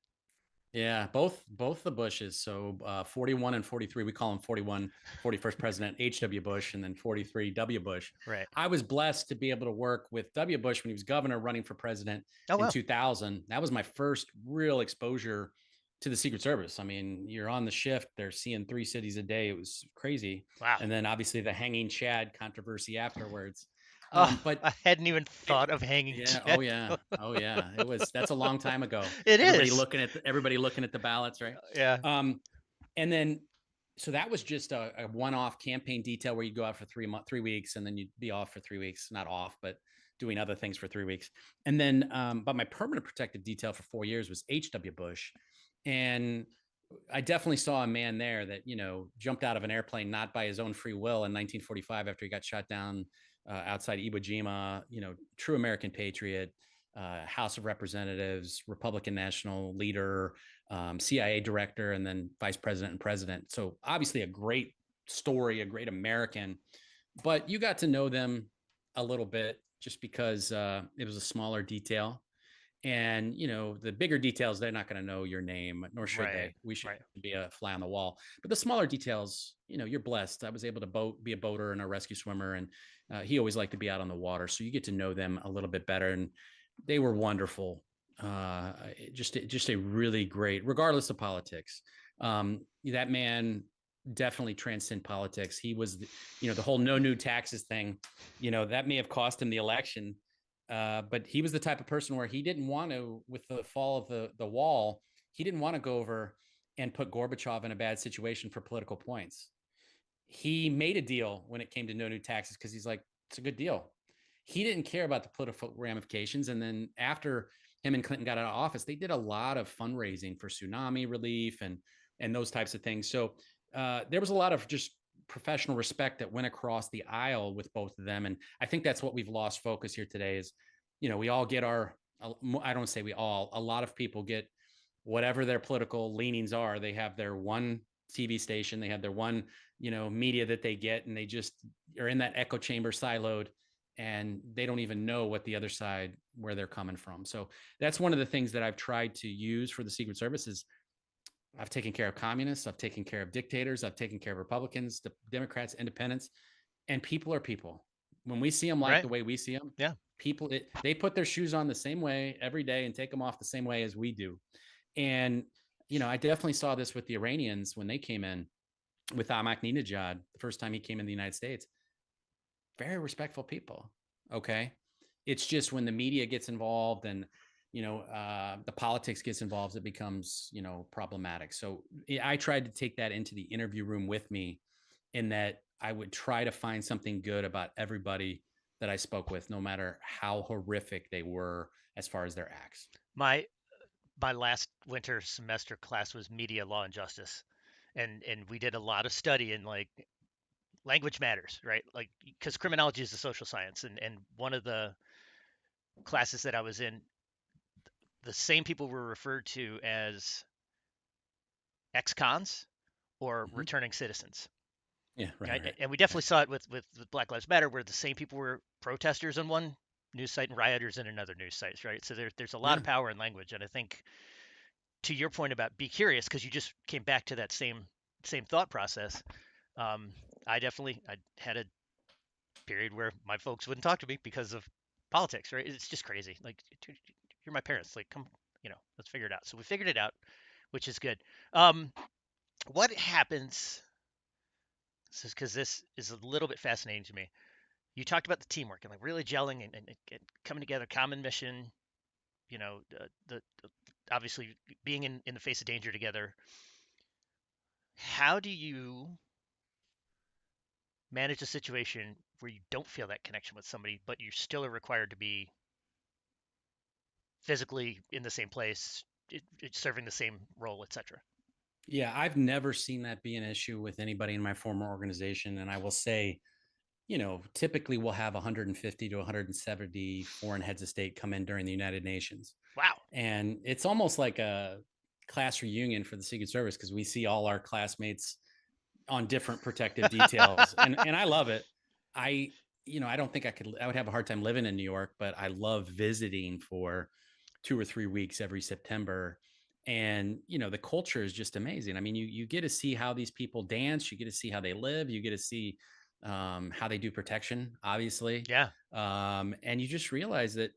B: Yeah, both the Bushes. So 41 and 43, we call him 41, 41st President H.W. Bush, and then 43 W. Bush.
A: right?
B: I was blessed to be able to work with W. Bush when he was governor running for president
A: Oh
B: in
A: well.
B: 2000. That was my first real exposure to the Secret Service. I mean, you're on the shift, they're seeing 3 cities a day. It was crazy.
A: Wow.
B: And then obviously the hanging Chad controversy afterwards.
A: Oh,
B: But
A: I hadn't even thought of hanging
B: yeah,
A: Chad.
B: oh yeah. That's a long time ago.
A: It
B: Everybody
A: is.
B: looking at the ballots, right?
A: Yeah.
B: Um, and then so that was just a one-off campaign detail where you go out for 3 weeks and then you'd be off for 3 weeks, not off, but doing other things for 3 weeks. And then, but my permanent protective detail for 4 years was H.W. Bush. And I definitely saw a man there that, jumped out of an airplane, not by his own free will in 1945 after he got shot down outside Iwo Jima, true American patriot, House of Representatives, Republican national leader, CIA director, and then vice president and president. So obviously a great story, a great American, but you got to know them a little bit just because it was a smaller detail. And the bigger details, they're not going to know your name, nor should
A: Right.
B: they. We should
A: Right.
B: be a fly on the wall. But the smaller details, you're blessed. I was able to be a boater and a rescue swimmer, and he always liked to be out on the water, so you get to know them a little bit better. And they were wonderful. Just a really great, regardless of politics. That man definitely transcend politics. He was, the whole no new taxes thing. That may have cost him the election. But he was the type of person where he didn't want to, with the fall of the wall, he didn't want to go over and put Gorbachev in a bad situation for political points. He made a deal when it came to no new taxes because he's like, it's a good deal. He didn't care about the political ramifications. And then after him and Clinton got out of office, they did a lot of fundraising for tsunami relief and those types of things. So there was a lot of just professional respect that went across the aisle with both of them. And I think that's what we've lost focus here today is, we all get our I don't say we all, a lot of people get whatever their political leanings are. They have their one TV station, they have their one, media that they get, and they just are in that echo chamber siloed, and they don't even know what the other side, where they're coming from. So that's one of the things that I've tried to use for the Secret Service is I've taken care of communists, I've taken care of dictators, I've taken care of Republicans, Democrats, independents, and people are people. When we see them like
A: Right.
B: the way we see them,
A: Yeah.
B: they put their shoes on the same way every day and take them off the same way as we do. And I definitely saw this with the Iranians when they came in with Ahmadinejad the first time he came in the United States. Very respectful people. Okay, it's just when the media gets involved and the politics gets involved, it becomes problematic. So I tried to take that into the interview room with me, in that I would try to find something good about everybody that I spoke with, no matter how horrific they were as far as their acts.
A: My my last winter semester class was media law and justice, and we did a lot of study in like language matters, right? Like because criminology is a social science, and one of the classes that I was in, the same people were referred to as ex-cons or
B: Mm-hmm.
A: returning citizens.
B: Yeah, right,
A: Right?
B: right,
A: And we definitely
B: right.
A: saw it with Black Lives Matter, where the same people were protesters on one news site and rioters in another news site, right? So there's a lot
B: Yeah,
A: of power in language, and I think to your point about be curious, because you just came back to that same thought process. Um, I had a period where my folks wouldn't talk to me because of politics, right? It's just crazy. Like, dude, you're my parents. Like, come, let's figure it out. So we figured it out, which is good. Um, what happens? Because this is a little bit fascinating to me. You talked about the teamwork and like really gelling and coming together, common mission. The obviously being in the face of danger together. How do you manage a situation where you don't feel that connection with somebody, but you still are required to be physically in the same place, serving the same role, etc.
B: yeah. I've never seen that be an issue with anybody in my former organization, and I will say, typically we'll have 150 to 170 foreign heads of state come in during the United Nations,
A: Wow.
B: and it's almost like a class reunion for the Secret Service because we see all our classmates on different protective details, and I love it. I I don't think I would have a hard time living in New York, but I love visiting for 2 or 3 weeks every September. And the culture is just amazing. I mean, you get to see how these people dance, you get to see how they live, you get to see how they do protection, obviously.
A: Yeah.
B: And you just realize that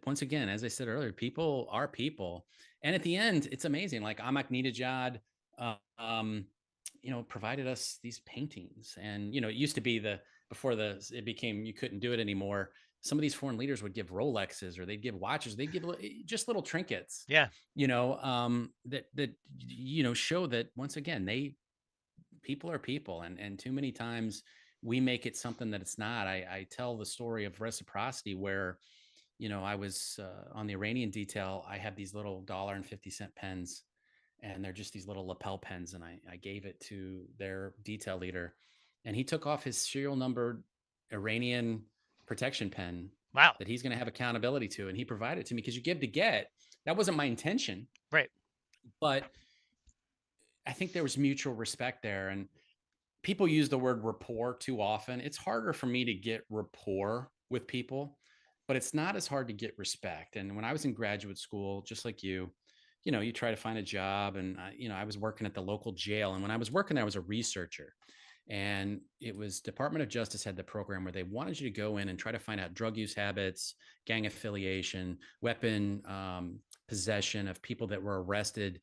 B: once again, as I said earlier, people are people. And at the end, it's amazing. Like Ahmadinejad, um, provided us these paintings. And, it used to be before it became, you couldn't do it anymore. Some of these foreign leaders would give Rolexes, or they'd give watches, they'd give just little trinkets,
A: Yeah.
B: that show that once again, people are people. And too many times we make it something that it's not. I tell the story of reciprocity where, I was on the Iranian detail. I had these little $1.50 pens, and they're just these little lapel pens. And I gave it to their detail leader, and he took off his serial numbered Iranian protection pen
A: Wow.
B: that he's going to have accountability to. And he provided it to me because you give to get. That wasn't my intention,
A: Right.
B: but I think there was mutual respect there. And people use the word rapport too often. It's harder for me to get rapport with people, but it's not as hard to get respect. And when I was in graduate school, just like you try to find a job, and I was working at the local jail. And when I was working there, I was a researcher, and it was Department of Justice had the program where they wanted you to go in and try to find out drug use habits, gang affiliation, weapon possession of people that were arrested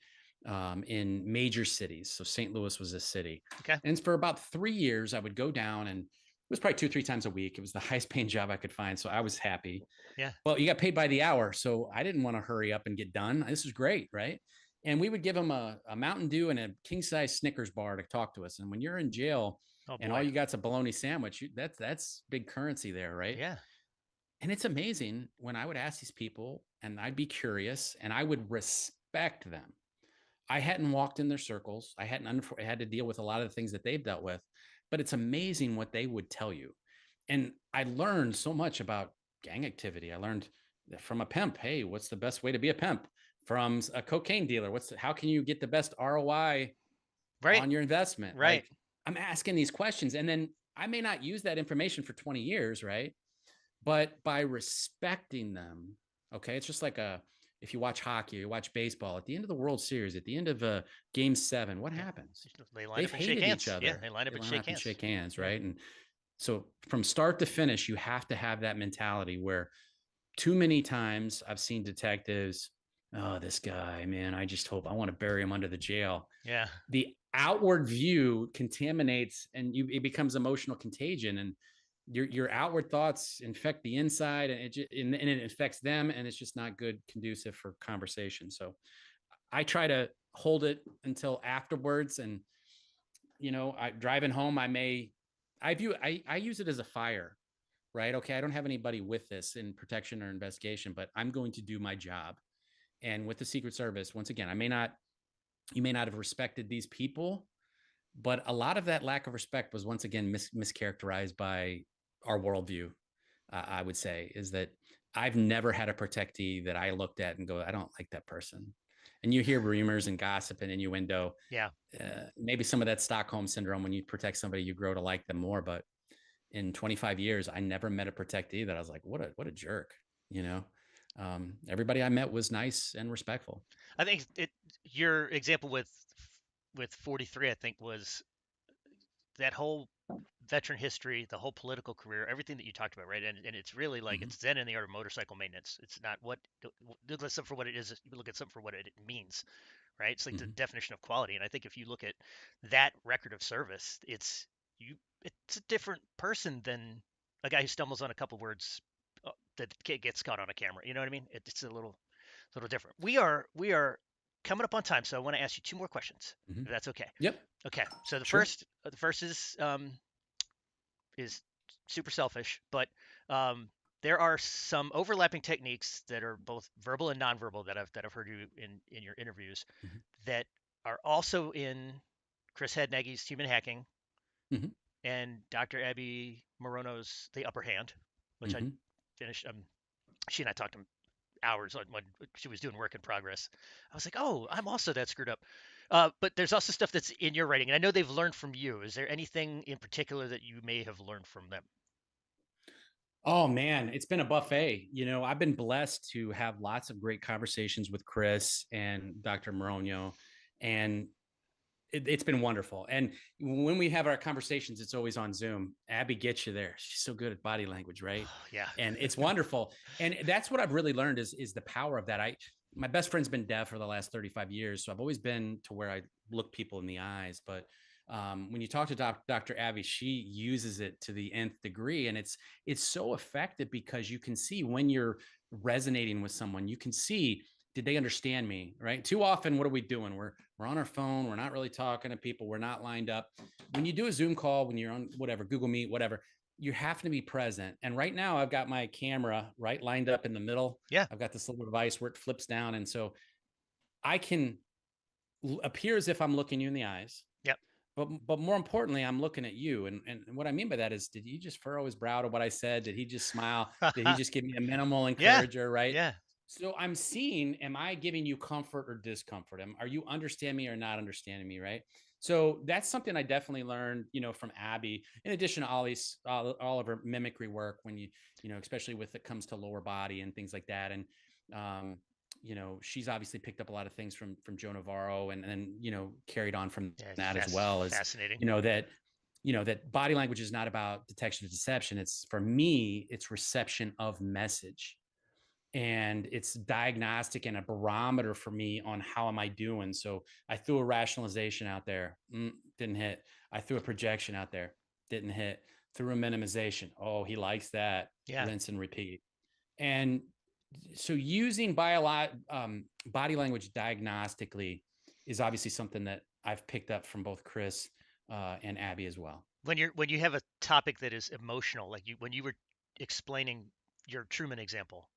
B: in major cities. So St. Louis was a city.
A: Okay.
B: And for about 3 years, I would go down, and it was probably 2 or 3 times a week. It was the highest paying job I could find. So I was happy.
A: Yeah.
B: Well, you got paid by the hour. So I didn't want to hurry up and get done. This is great. Right. And we would give them a Mountain Dew and a king size Snickers bar to talk to us. And when you're in jail
A: Oh
B: and all
A: boy.
B: you got's a bologna sandwich, that's big currency there. Right.
A: Yeah.
B: And it's amazing when I would ask these people, and I'd be curious, and I would respect them. I hadn't walked in their circles. I hadn't had to deal with a lot of the things that they've dealt with, but it's amazing what they would tell you. And I learned so much about gang activity. I learned From a pimp, hey, what's the best way to be a pimp? From a cocaine dealer, how can you get the best ROI
A: Right.
B: on your investment?
A: Right.
B: Like, I'm asking these questions, and then I may not use that information for 20 years, right? But by respecting them, okay, it's just like if you watch hockey, you watch baseball, at the end of the World Series, at the end of game 7, what
A: Yeah.
B: happens?
A: They line
B: They've
A: up and shake
B: hated each
A: hands. Yeah.
B: other.
A: They line up
B: They
A: and
B: line
A: shake
B: up and
A: hands.
B: shake hands,
A: Yeah.
B: right? And so from start to finish, you have to have that mentality where too many times I've seen detectives, oh, this guy, man, I just hope I want to bury him under the jail.
A: Yeah.
B: The outward view contaminates and it becomes emotional contagion, and your outward thoughts infect the inside, and it affects them, and it's just not good, conducive for conversation. So I try to hold it until afterwards, and I driving home, I use it as a fire, right? Okay, I don't have anybody with this in protection or investigation, but I'm going to do my job. And with the Secret Service, once again, you may not have respected these people, but a lot of that lack of respect was once again mischaracterized by our worldview. I would say is that I've never had a protectee that I looked at and go, I don't like that person. And you hear rumors and gossip and innuendo.
A: Yeah.
B: Maybe some of that Stockholm syndrome. When you protect somebody, you grow to like them more. But in 25 years, I never met a protectee that I was like, what a jerk. You know, everybody I met was nice and respectful.
A: I think your example with 43, I think, was that whole veteran history, the whole political career, everything that you talked about, right? And it's really like
B: Mm-hmm.
A: it's Zen in the art of motorcycle maintenance. It's not what look at something for what it is. You look at something for what it means, right? It's like the
B: Mm-hmm.
A: definition of quality. And I think if you look at that record of service, it's a different person than a guy who stumbles on a couple words that gets caught on a camera. You know what I mean? It's a little different. We are coming up on time, so I want to ask you two more questions,
B: Mm-hmm.
A: if that's okay.
B: Yep.
A: Okay. So the
B: Sure.
A: first is super selfish, but there are some overlapping techniques that are both verbal and nonverbal that I've heard you in your interviews
B: Mm-hmm.
A: that are also in Chris Hednagy's Human Hacking
B: Mm-hmm.
A: and Dr. Abby Morono's The Upper Hand, which I
B: Mm-hmm.
A: finished. She and I talked hours on when she was doing work in progress. I was like, oh, I'm also that screwed up. But there's also stuff that's in your writing, and I know they've learned from you. Is there anything in particular that you may have learned from them?
B: Oh man, it's been a buffet. I've been blessed to have lots of great conversations with Chris and Dr. Moronio, and it's been wonderful. And when we have our conversations, it's always on Zoom. Abby gets you there. She's so good at body language, right?
A: Yeah.
B: And it's wonderful. And that's what I've really learned is the power of that. My best friend's been deaf for the last 35 years, so I've always been to where I look people in the eyes. But when you talk to Dr. Abby, she uses it to the nth degree, and it's so effective because you can see when you're resonating with someone. You can see, did they understand me, right? Too often, what are we doing? We're on our phone. We're not really talking to people. We're not lined up. When you do a Zoom call, when you're on whatever, Google Meet, whatever, you have to be present. And right now, I've got my camera right lined up in the middle.
A: Yeah.
B: I've got this little device where it flips down. And so I can appear as if I'm looking you in the eyes.
A: Yep.
B: But more importantly, I'm looking at you. And what I mean by that is, did you just furrow his brow to what I said? Did he just smile? Did he just give me a minimal
A: Yeah.
B: encourager, right?
A: Yeah.
B: So I'm seeing, am I giving you comfort or discomfort? Are you understanding me or not understanding me, right? So that's something I definitely learned, from Abby. In addition to all of her mimicry work, when especially with it comes to lower body and things like that, and um, she's obviously picked up a lot of things from Joe Navarro, and then carried on from
A: Yeah.
B: that as well as
A: Fascinating.
B: that that body language is not about detection of deception. It's, for me, it's reception of message, and it's diagnostic and a barometer for me on how am I doing. So I threw a rationalization out there, didn't hit. I threw a projection out there, didn't hit. Threw a minimization, oh, he likes that.
A: Yeah.
B: Rinse and repeat. And so using body language diagnostically is obviously something that I've picked up from both Chris and Abby as well.
A: When you have a topic that is emotional, like when you were explaining your Truman example,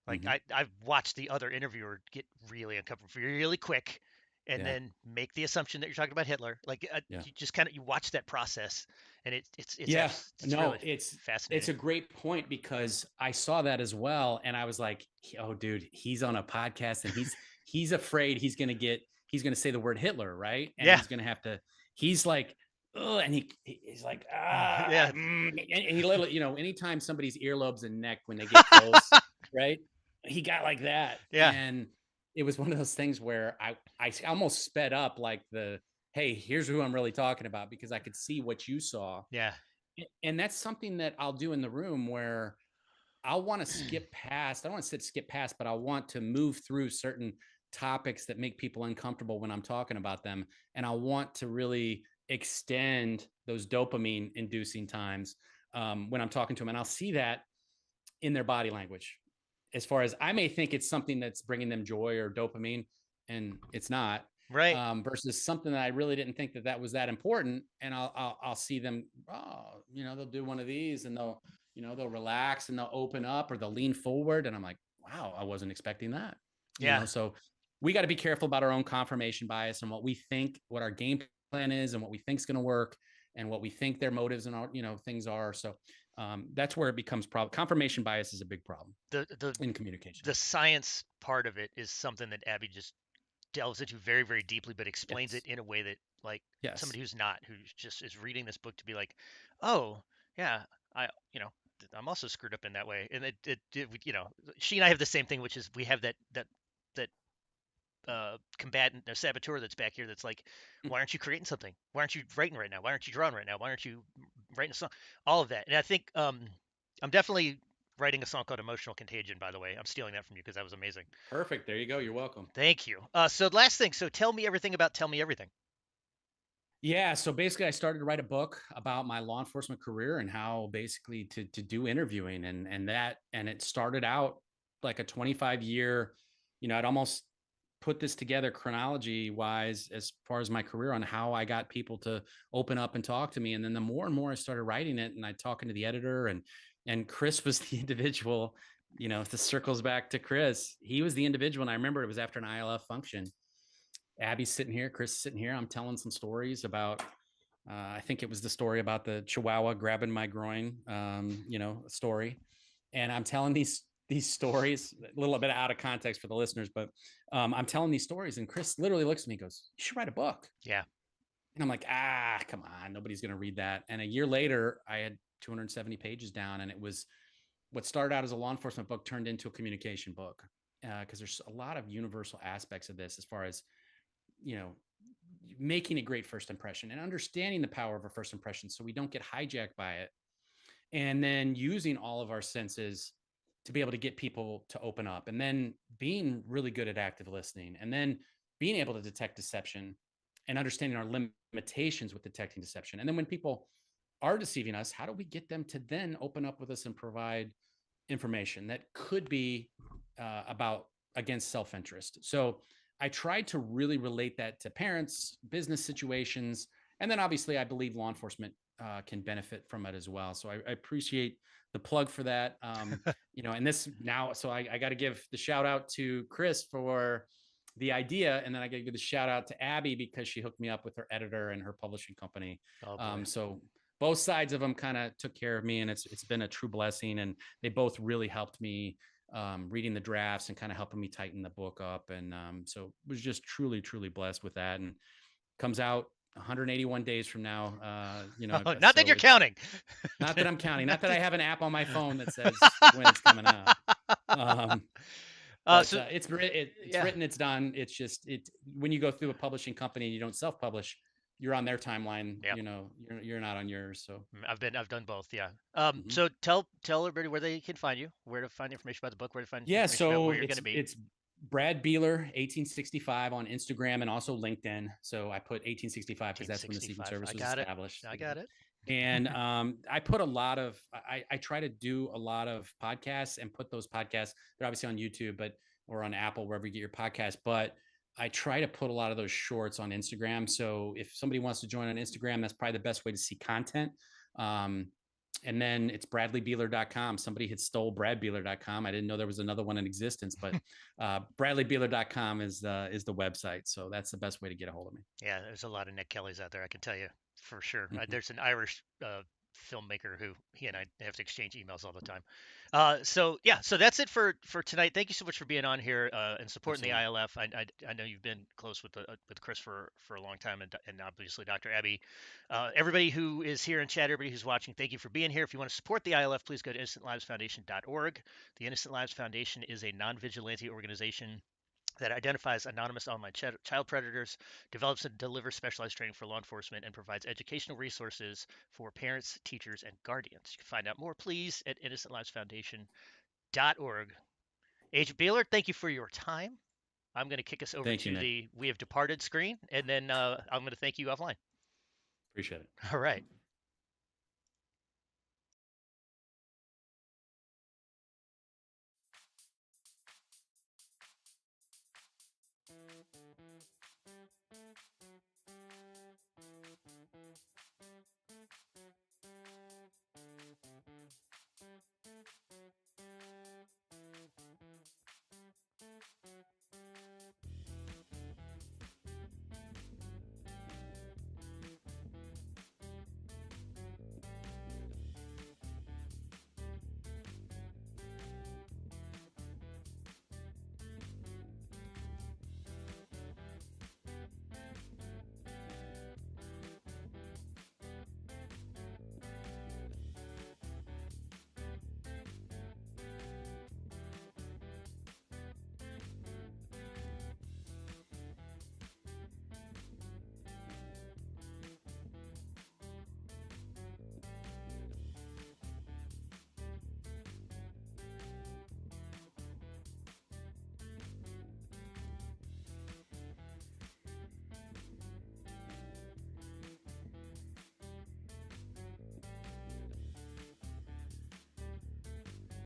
A: like
B: Mm-hmm.
A: I've watched the other interviewer get really uncomfortable really quick, and
B: Yeah.
A: then make the assumption that you're talking about Hitler. Like
B: Yeah.
A: you just kind of you watch that process, and
B: Yeah.
A: it's
B: No,
A: really
B: it's
A: fascinating.
B: a great point because I saw that as well. And I was like, oh, dude, he's on a podcast and he's afraid he's gonna say the word Hitler, right? And
A: Yeah,
B: he's gonna have to, he's like, oh, and he's like,
A: yeah,
B: and he literally, anytime somebody's earlobes and neck when they get close, right? He got like that.
A: yeah,
B: And it was one of those things where I almost sped up like hey, here's who I'm really talking about because I could see what you saw.
A: yeah,
B: And that's something that I'll do in the room where I'll want to skip past. I don't want to sit skip past, but I want to move through certain topics that make people uncomfortable when I'm talking about them. And I want to really extend those dopamine inducing times when I'm talking to them. And I'll see that in their body language. As far as I may think it's something that's bringing them joy or dopamine, and it's not.
A: right.
B: Versus something that I really didn't think that was that important, and I'll see them. Oh, they'll do one of these, and they'll relax and they'll open up or they'll lean forward, and I'm like, wow, I wasn't expecting that.
A: Yeah,
B: So we got to be careful about our own confirmation bias and what we think, what our game plan is, and what we think is going to work, and what we think their motives and our things are. So that's where it becomes problem. Confirmation bias is a big problem
A: the the
B: in communication.
A: the science part of it is something that Abby just delves into very, very deeply, but explains it
B: Yes.
A: in a way that like
B: Yes.
A: somebody who's not, who just is reading this book to be like, oh yeah, I I'm also screwed up in that way, and she and I have the same thing, which is we have that combatant, a saboteur that's back here that's like, why aren't you creating something? Why aren't you writing right now? Why aren't you drawing right now? Why aren't you writing a song? All of that, and I think I'm definitely writing a song called Emotional Contagion. By the way, I'm stealing that from you because that was amazing.
B: Perfect. There you go. You're welcome.
A: Thank you. So last thing. So tell me everything about Tell Me Everything.
B: Yeah, so basically, I started to write a book about my law enforcement career and how basically to do interviewing and it started out like a 25-year. I'd almost put this together chronology wise as far as my career on how I got people to open up and talk to me, and then the more and more I started writing it, and I talking to the editor, and Chris was the individual. If this circles back to Chris, he was the individual, and I remember it was after an ILF function. Abby's sitting here, Chris is sitting here. I'm telling some stories about, I think it was the story about the Chihuahua grabbing my groin, story. And I'm telling these stories a little bit out of context for the listeners, but I'm telling these stories, and Chris literally looks at me and goes, "You should write a book."
A: Yeah.
B: And I'm like, come on, nobody's going to read that. And a year later, I had 270 pages down, and it was what started out as a law enforcement book turned into a communication book because there's a lot of universal aspects of this as far as you know making a great first impression and understanding the power of a first impression so we don't get hijacked by it, and then using all of our senses to be able to get people to open up, and then being really good at active listening, and then being able to detect deception and understanding our limitations with detecting deception. And then when people are deceiving us, how do we get them to then open up with us and provide information that could be about against self-interest? So I tried to really relate that to parents, business situations, and then obviously I believe law enforcement can benefit from it as well. So I appreciate the plug for that. And this now, so I got to give the shout out to Chris for the idea, and then I got to give the shout out to Abby because she hooked me up with her editor and her publishing company.
A: Oh boy.
B: So both sides of them kind of took care of me, and it's been a true blessing. And they both really helped me reading the drafts and kind of helping me tighten the book up. And so was just truly, truly blessed with that. And comes out 181 days from now.
A: Oh, not that
B: So
A: you're
B: it's
A: counting.
B: not that I'm counting, not
A: Not
B: that I
A: that-
B: have an app on my phone that says when it's coming out. Um, but
A: so
B: it's
A: yeah.
B: written, it's done. It's just when you go through a publishing company and you don't self-publish, you're on their timeline.
A: Yep.
B: You're not on yours. So
A: I've done both. Yeah.
B: mhm.
A: So tell everybody where they can find you, where to find information about the book, where to find
B: Yeah,
A: information about
B: so
A: where you're going to be.
B: it's Brad Beeler 1865 on Instagram and also LinkedIn. So I put 1865 because that's when the Secret
A: 1865.
B: Service
A: I
B: was
A: got it.
B: established.
A: I got it.
B: And I put a lot of I try to do a lot of podcasts and put those podcasts. They're obviously on YouTube, but or on Apple, wherever you get your podcast. But I try to put a lot of those shorts on Instagram. So if somebody wants to join on Instagram, that's probably the best way to see content. Um, And then it's bradleybeeler.com. Somebody had stole bradbeeler.com. I didn't know there was another one in existence, but bradleybeeler.com is the website. So that's the best way to get a hold of me.
A: Yeah, there's a lot of Nick Kellys out there, I can tell you for sure.
B: Mm-hmm.
A: There's an Irish filmmaker who he and I have to exchange emails all the time. So yeah, so that's it for tonight. Thank you so much for being on here and supporting the
B: Absolutely.
A: ILF. I know you've been close with Chris for a long time, and obviously Dr. Abby. Everybody who is here in chat, everybody who's watching, thank you for being here. If you want to support the ILF, please go to innocentlivesfoundation.org. The Innocent Lives Foundation is a non-vigilante organization that identifies anonymous online child predators, develops and delivers specialized training for law enforcement, and provides educational resources for parents, teachers, and guardians. You can find out more, please, at innocentlivesfoundation.org. Agent Beeler, thank you for your time. I'm going to kick us over
B: Thank you,
A: to
B: Nick.
A: the We Have Departed screen, and then I'm going to thank you offline.
B: Appreciate it.
A: All right.